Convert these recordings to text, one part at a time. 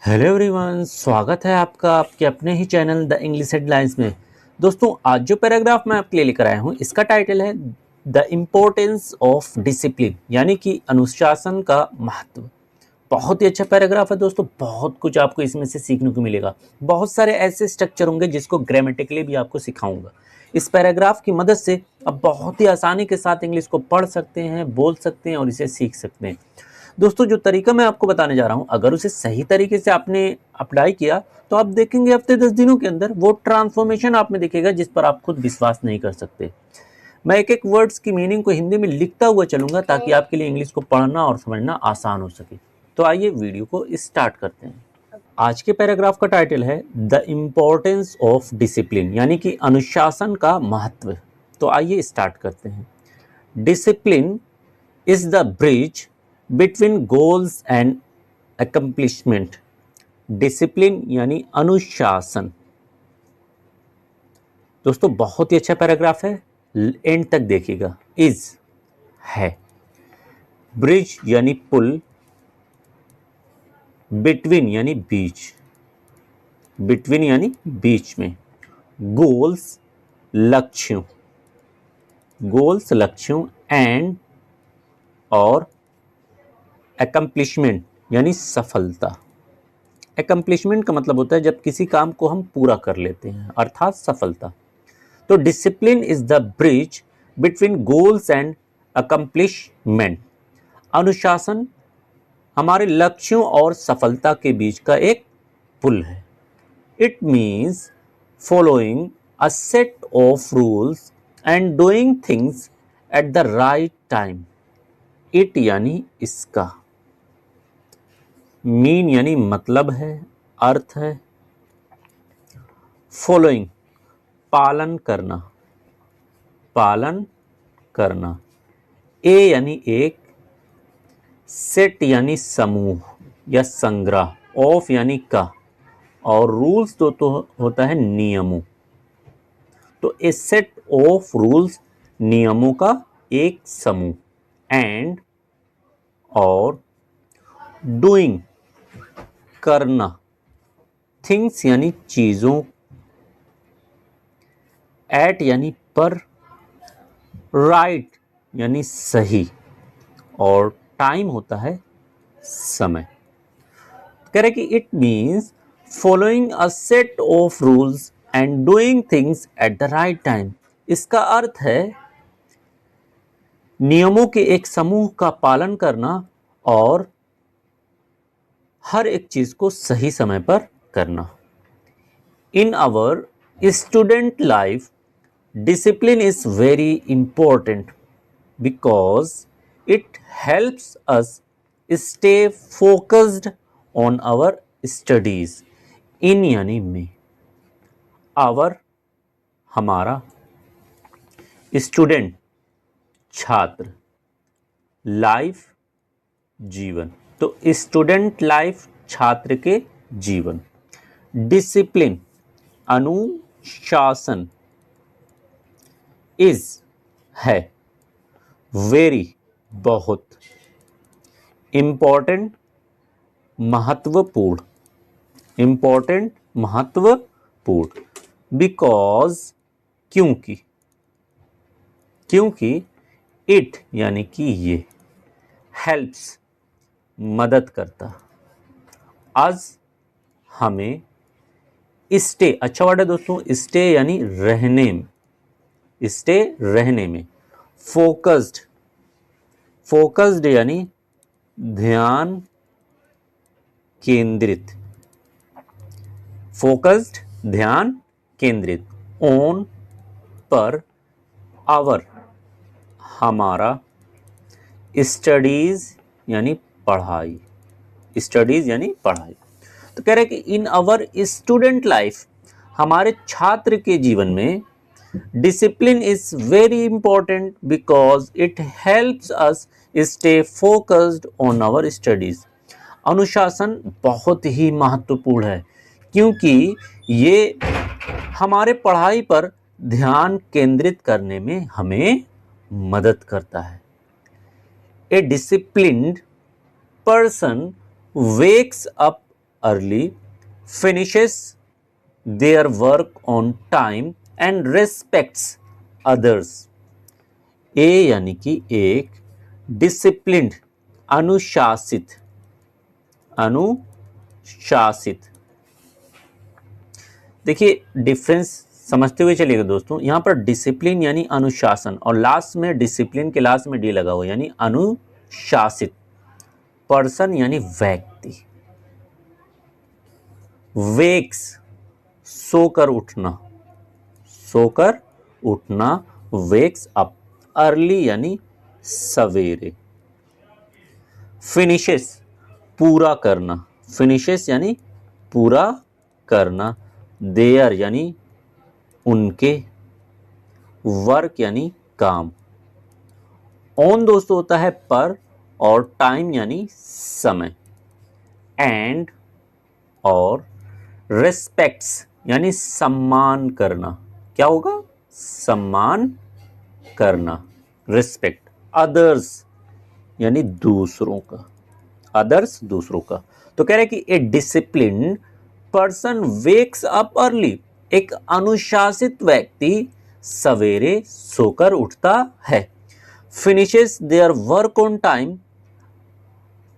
Hello everyone, स्वागत है आपका आपके अपने ही चैनल द इंग्लिश हेडलाइंस में। दोस्तों, आज जो पैराग्राफ मैं आपके लिए लेकर आया हूँ, इसका टाइटल है द इम्पोर्टेंस ऑफ डिसिप्लिन, यानी कि अनुशासन का महत्व। बहुत ही अच्छा पैराग्राफ है दोस्तों, बहुत कुछ आपको इसमें से सीखने को मिलेगा। बहुत सारे ऐसे स्ट्रक्चर होंगे जिसको ग्रामेटिकली भी आपको सिखाऊंगा। इस पैराग्राफ की मदद से आप बहुत ही आसानी के साथ इंग्लिश को पढ़ सकते हैं, बोल सकते हैं और इसे सीख सकते हैं। दोस्तों, जो तरीका मैं आपको बताने जा रहा हूं, अगर उसे सही तरीके से आपने अप्लाई किया तो आप देखेंगे हफ्ते 10 दिनों के अंदर वो ट्रांसफॉर्मेशन आप में दिखेगा जिस पर आप खुद विश्वास नहीं कर सकते। मैं एक एक वर्ड्स की मीनिंग को हिंदी में लिखता हुआ चलूंगा ताकि आपके लिए इंग्लिश को पढ़ना और समझना आसान हो सके। तो आइए वीडियो को स्टार्ट करते हैं। आज के पैराग्राफ का टाइटल है द इम्पोर्टेंस ऑफ डिसिप्लिन, यानी कि अनुशासन का महत्व। तो आइए स्टार्ट करते हैं। Discipline is the bridge between goals and accomplishment. Discipline यानी अनुशासन। दोस्तों, बहुत ही अच्छा पैराग्राफ है, एंड तक देखिएगा। इज है, ब्रिज यानी पुल, बिटवीन यानी बीच, बिटवीन यानी बीच में, गोल्स लक्ष्यों, गोल्स लक्ष्यों, एंड और अकम्प्लिशमेंट यानी सफलता। अकम्प्लिशमेंट का मतलब होता है जब किसी काम को हम पूरा कर लेते हैं, अर्थात सफलता। तो discipline is the bridge between goals and accomplishment. अनुशासन हमारे लक्ष्यों और सफलता के बीच का एक पुल है। It means following a set of rules and doing things at the right time. It यानी इसका, मीन यानी मतलब है, अर्थ है, फॉलोइंग पालन करना, पालन करना, ए यानी एक, सेट यानी समूह या संग्रह, ऑफ यानी का, और रूल्स तो होता है नियमों। तो ए सेट ऑफ रूल्स, नियमों का एक समूह, एंड और डूइंग करना, थिंग्स यानी चीजों, एट यानी पर, राइट यानी सही, और टाइम होता है समय। कह रहे कि it means following a set of rules and doing things at the right time. इसका अर्थ है नियमों के एक समूह का पालन करना और हर एक चीज को सही समय पर करना। In our student life, discipline is very important because it helps us stay focused on our studies. In यानी में, our हमारा, स्टूडेंट छात्र, लाइफ जीवन। तो स्टूडेंट लाइफ छात्र के जीवन। डिसिप्लिन अनुशासन, इज है, वेरी बहुत, इम्पॉर्टेंट महत्वपूर्ण, इम्पॉर्टेंट महत्वपूर्ण, बिकॉज क्योंकि, क्योंकि इट यानी कि ये, हेल्प्स मदद करता, अज हमें, स्टे अच्छा वर्ड है दोस्तों, स्टे यानी रहने में, स्टे रहने में, फोकस्ड, फोकस्ड यानी ध्यान केंद्रित, फोकस्ड ध्यान केंद्रित, ऑन पर, आवर हमारा, स्टडीज यानी पढ़ाई, स्टडीज यानी पढ़ाई। तो कह रहे कि इन आवर स्टूडेंट लाइफ, हमारे छात्र के जीवन में, discipline is very important because it helps us stay focused on our studies. अनुशासन बहुत ही महत्वपूर्ण है क्योंकि ये हमारे पढ़ाई पर ध्यान केंद्रित करने में हमें मदद करता है। A disciplined person wakes up early, finishes their work on time and respects others. ए यानी कि एक डिसिप्लिन्ड, अनुशासित, अनुशासित। देखिए डिफरेंस समझते हुए चलिएगा दोस्तों, यहां पर डिसिप्लिन यानी अनुशासन और लास्ट में डिसिप्लिन के लास्ट में डी लगा हुआ यानी अनुशासित। पर्सन यानी व्यक्ति। वेक्स सोकर उठना, सोकर उठना, वेक्स अप। अर्ली यानी सवेरे। फिनिशेस पूरा करना, फिनिशेस यानी पूरा करना। देयर यानी उनके। वर्क यानी काम। ऑन दोस्तों होता है पर, और टाइम यानी समय। एंड और रिस्पेक्ट्स यानी सम्मान करना। क्या होगा? सम्मान करना, रिस्पेक्ट। अदर्स यानी दूसरों का, अदर्स दूसरों का। तो कह रहे हैं कि ए discipline person wakes up early, एक अनुशासित व्यक्ति सवेरे सोकर उठता है। Finishes their work on time,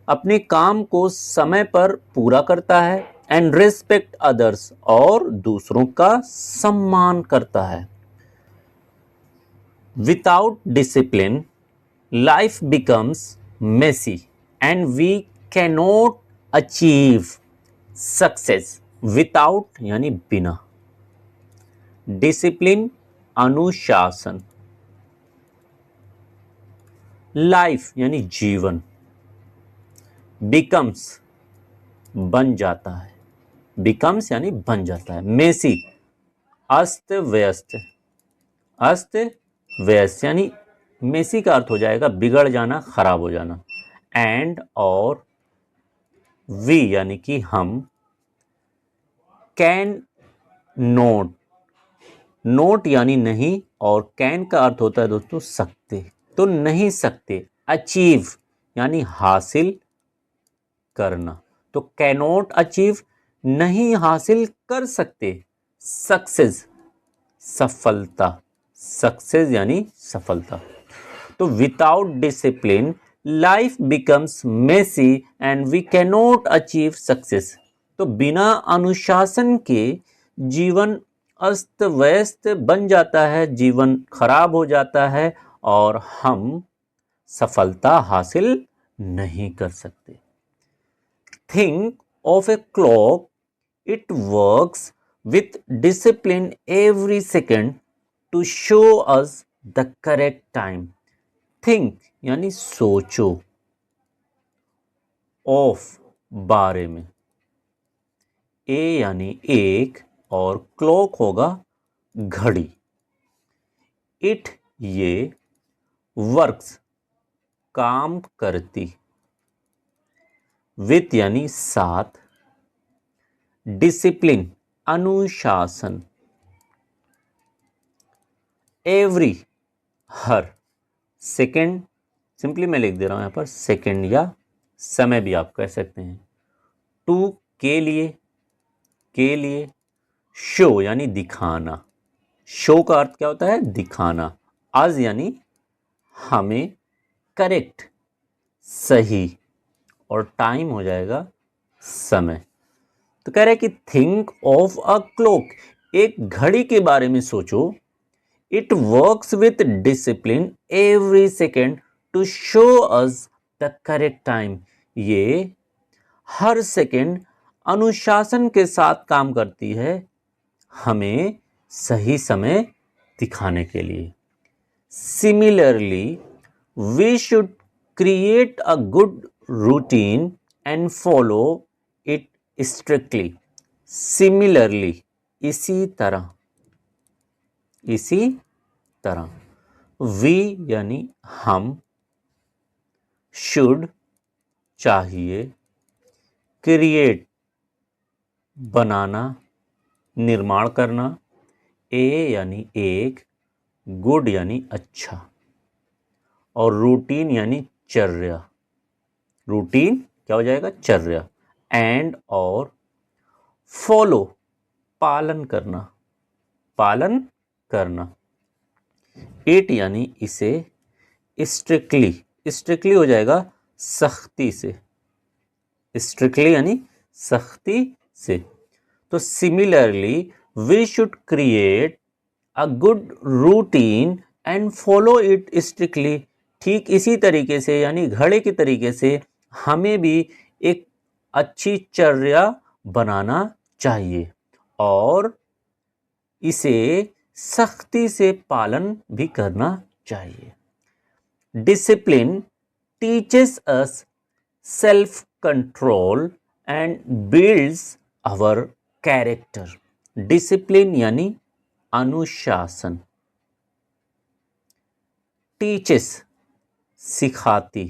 अपने काम को समय पर पूरा करता है। एंड रिस्पेक्ट अदर्स, और दूसरों का सम्मान करता है। Without discipline life becomes messy and we cannot achieve success. Without यानी बिना, डिसिप्लिन अनुशासन, लाइफ यानी जीवन, बिकम्स बन जाता है, बिकम्स यानी बन जाता है। मेसी अस्त व्यस्त, अस्त व्यस्त यानी मेसी का अर्थ हो जाएगा बिगड़ जाना, खराब हो जाना। एंड और वी यानी कि हम, कैन नोट, नोट यानी नहीं, और कैन का अर्थ होता है दोस्तों सकते, तो नहीं सकते। अचीव यानी हासिल करना, तो कैनॉट अचीव नहीं हासिल कर सकते। सक्सेस सफलता, सक्सेस यानी सफलता। तो without discipline life becomes messy and we cannot achieve success. तो बिना अनुशासन के जीवन अस्त व्यस्त बन जाता है, जीवन खराब हो जाता है और हम सफलता हासिल नहीं कर सकते। Think of a clock, it works with discipline every second to show us the correct time. Think यानी सोचो, ऑफ बारे में, ए यानी एक, और क्लॉक होगा घड़ी। इट ये, वर्क्स काम करती, विथ यानी साथ, डिसिप्लिन अनुशासन, एवरी हर, सेकेंड सिंपली मैं लिख दे रहा हूं यहां पर सेकेंड या समय भी आप कह सकते हैं। टू के लिए, के लिए। शो यानी दिखाना, शो का अर्थ क्या होता है? दिखाना। अज यानी हमें, करेक्ट सही, और टाइम हो जाएगा समय। तो कह रहे हैं कि थिंक ऑफ अ क्लॉक, एक घड़ी के बारे में सोचो। It works with discipline every second to show us the correct time. ये हर सेकेंड अनुशासन के साथ काम करती है, हमें सही समय दिखाने के लिए। Similarly we should create a good routine and follow it strictly. Similarly इसी तरह, इसी तरह। वी यानी हम, शुड चाहिए, क्रिएट बनाना, निर्माण करना, ए यानी एक, गुड यानी अच्छा, और रूटीन यानी चर्या। रूटीन क्या हो जाएगा? चर्या। एंड और फॉलो पालन करना, पालन करना। इट यानी इसे, स्ट्रिक्टली, स्ट्रिक्टली हो जाएगा सख्ती से, स्ट्रिक्टली यानी सख्ती से। तो similarly we should create a good routine and follow it strictly. ठीक इसी तरीके से यानी घड़े के तरीके से हमें भी एक अच्छी चर्या बनाना चाहिए और इसे सख्ती से पालन भी करना चाहिए। Discipline teaches us self control and builds our character. Discipline यानी अनुशासन, टीचेस सिखाती,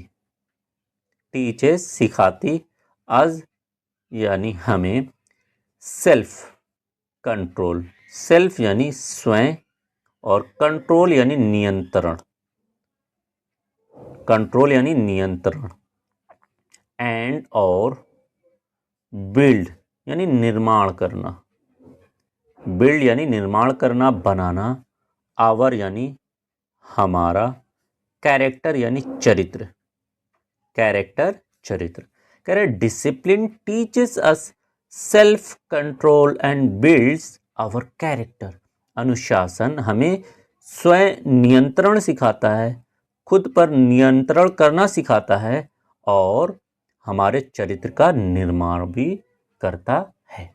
टीचेस सिखाती, अज यानी हमें, सेल्फ कंट्रोल, सेल्फ यानी स्वयं और कंट्रोल यानी नियंत्रण, कंट्रोल यानी नियंत्रण, एंड और बिल्ड यानी निर्माण करना, बिल्ड यानी निर्माण करना, बनाना, आवर यानी हमारा, कैरेक्टर यानी चरित्र, कैरेक्टर चरित्र। कह रहे discipline teaches us self control and builds our character. अनुशासन हमें स्वयं नियंत्रण सिखाता है, खुद पर नियंत्रण करना सिखाता है और हमारे चरित्र का निर्माण भी करता है।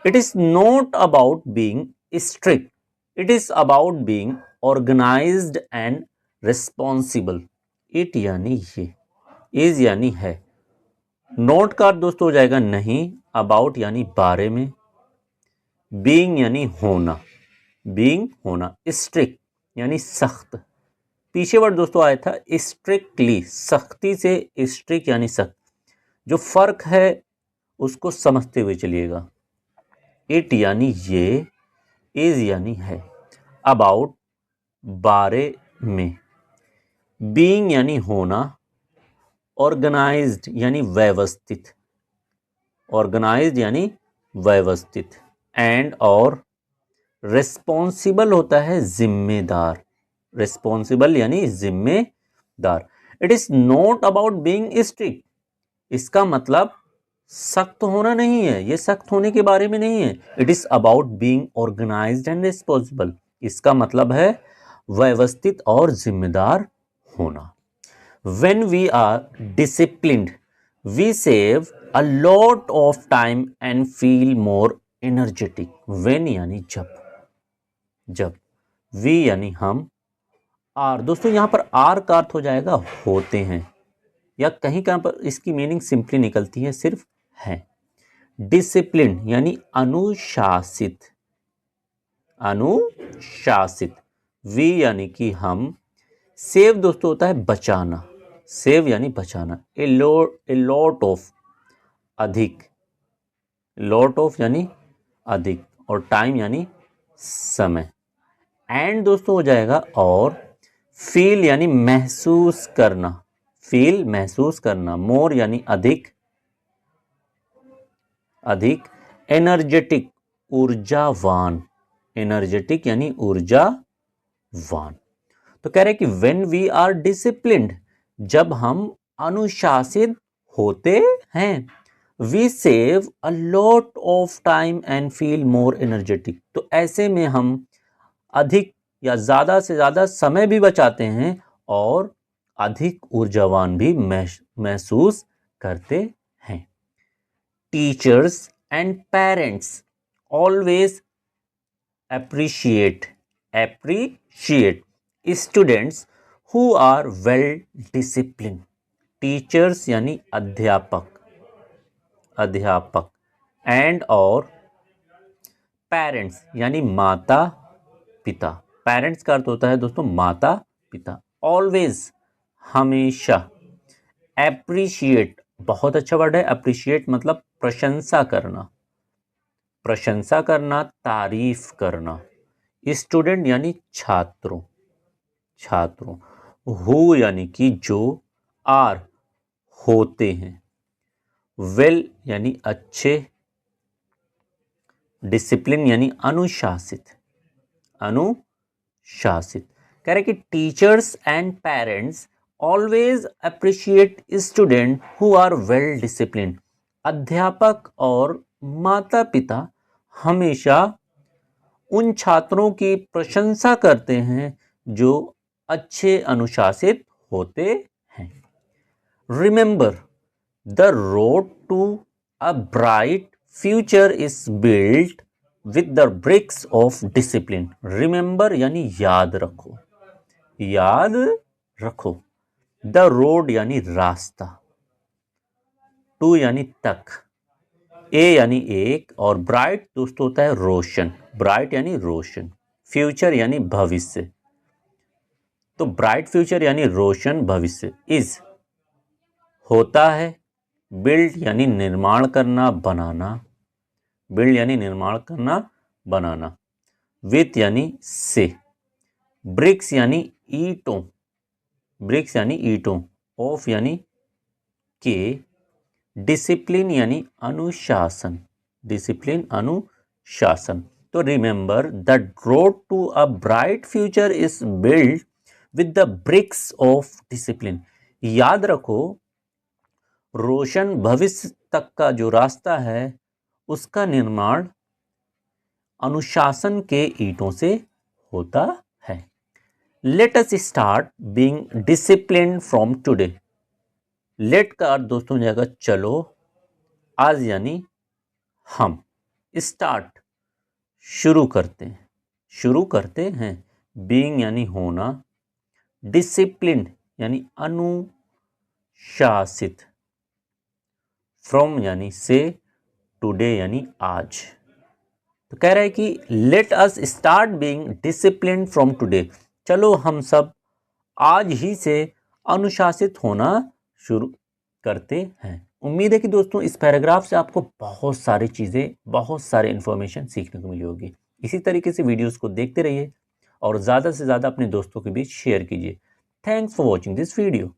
It is not about being strict, it is about being organised and responsible. It यानी ये, इज यानी है, नोट का दोस्तों हो जाएगा नहीं, अबाउट यानी बारे में, बीइंग यानी होना, बीइंग होना, स्ट्रिक्ट यानी सख्त। पीछे वर्ड दोस्तों आया था स्ट्रिक्टली, सख्ती से, स्ट्रिक्ट यानी सख्त। जो फर्क है उसको समझते हुए चलिएगा। इट यानी ये, इज यानी है, अबाउट बारे में, बीइंग यानी होना, ऑर्गेनाइज्ड यानी व्यवस्थित, ऑर्गेनाइज्ड यानी व्यवस्थित, एंड और रिस्पॉन्सिबल होता है जिम्मेदार, रिस्पॉन्सिबल यानी जिम्मेदार। It is not about being strict, इसका मतलब सख्त होना नहीं है, ये सख्त होने के बारे में नहीं है। It is about being organised and responsible, इसका मतलब है व्यवस्थित और जिम्मेदार होना। When we are disciplined, we save a lot of time and feel more energetic. When यानी जब, जब, we यानी हम, आर दोस्तों यहाँ पर आर का अर्थ हो जाएगा होते हैं, या कहीं कहीं पर इसकी मीनिंग सिंपली निकलती है सिर्फ है। डिसिप्लिन यानी अनुशासित, अनुशासित, वी यानी कि हम, सेव दोस्तों होता है बचाना, सेव यानी बचाना, ए लॉट ऑफ अधिक, लॉट ऑफ यानी अधिक, और टाइम यानी समय, एंड दोस्तों हो जाएगा और, फील यानी महसूस करना, फील महसूस करना, मोर यानी अधिक, अधिक, एनर्जेटिक ऊर्जावान, एनर्जेटिक यानी ऊर्जावान। तो कह रहे हैं कि व्हेन वी आर डिसिप्लिन्ड, जब हम अनुशासित होते हैं, we save a lot of time and feel more energetic, तो ऐसे में हम अधिक या ज़्यादा से ज़्यादा समय भी बचाते हैं और अधिक ऊर्जावान भी महसूस करते हैं। Teachers and parents always appreciate students who are well disciplined। Teachers यानी अध्यापक, अध्यापक, एंड और पेरेंट्स यानी माता पिता, पेरेंट्स का अर्थ होता है दोस्तों माता पिता। ऑलवेज हमेशा, एप्रिशिएट बहुत अच्छा वर्ड है, अप्रिशिएट मतलब प्रशंसा करना, प्रशंसा करना, तारीफ करना। स्टूडेंट यानी छात्रों, छात्रों, हु यानी कि जो, आर होते हैं, वेल यानी अच्छे, डिसिप्लिन यानी अनुशासित, अनुशासित। कह रहे कि teachers and parents always appreciate student who are well discipline. अध्यापक और माता पिता हमेशा उन छात्रों की प्रशंसा करते हैं जो अच्छे अनुशासित होते हैं। Remember, the road to a bright future is built with the bricks of discipline. Remember यानी याद रखो, याद रखो। द रोड यानी रास्ता, टू यानी तक, ए यानी एक, और ब्राइट दोस्तों होता है रोशन, ब्राइट यानी रोशन, फ्यूचर यानी भविष्य। तो ब्राइट फ्यूचर यानी रोशन भविष्य, इज होता है, बिल्ड यानी निर्माण करना, बनाना, बिल्ड यानी निर्माण करना, बनाना, विथ यानी से, ब्रिक्स यानी ईंटों, ब्रिक्स यानी ईंटों, ऑफ यानी के, डिसिप्लिन यानी अनुशासन, डिसिप्लिन अनुशासन। तो remember, the road to a bright future is build with the bricks of discipline. याद रखो, रोशन भविष्य तक का जो रास्ता है उसका निर्माण अनुशासन के ईंटों से होता है। Let us start being disciplined from today. Let का अर्थ दोस्तों जाएगा चलो, आज यानी हम, स्टार्ट शुरू करते हैं, शुरू करते हैं, बीइंग यानी होना, डिसिप्लिन यानी अनुशासित, फ्रॉम यानी से, टुडे यानी आज। तो कह रहा है कि late us start being disciplined from today. चलो हम सब आज ही से अनुशासित होना शुरू करते हैं। उम्मीद है कि दोस्तों इस पैराग्राफ से आपको बहुत सारी चीज़ें, बहुत सारे इन्फॉर्मेशन सीखने को मिली होगी। इसी तरीके से वीडियोस को देखते रहिए और ज़्यादा से ज़्यादा अपने दोस्तों के बीच शेयर कीजिए। Thanks for watching this video.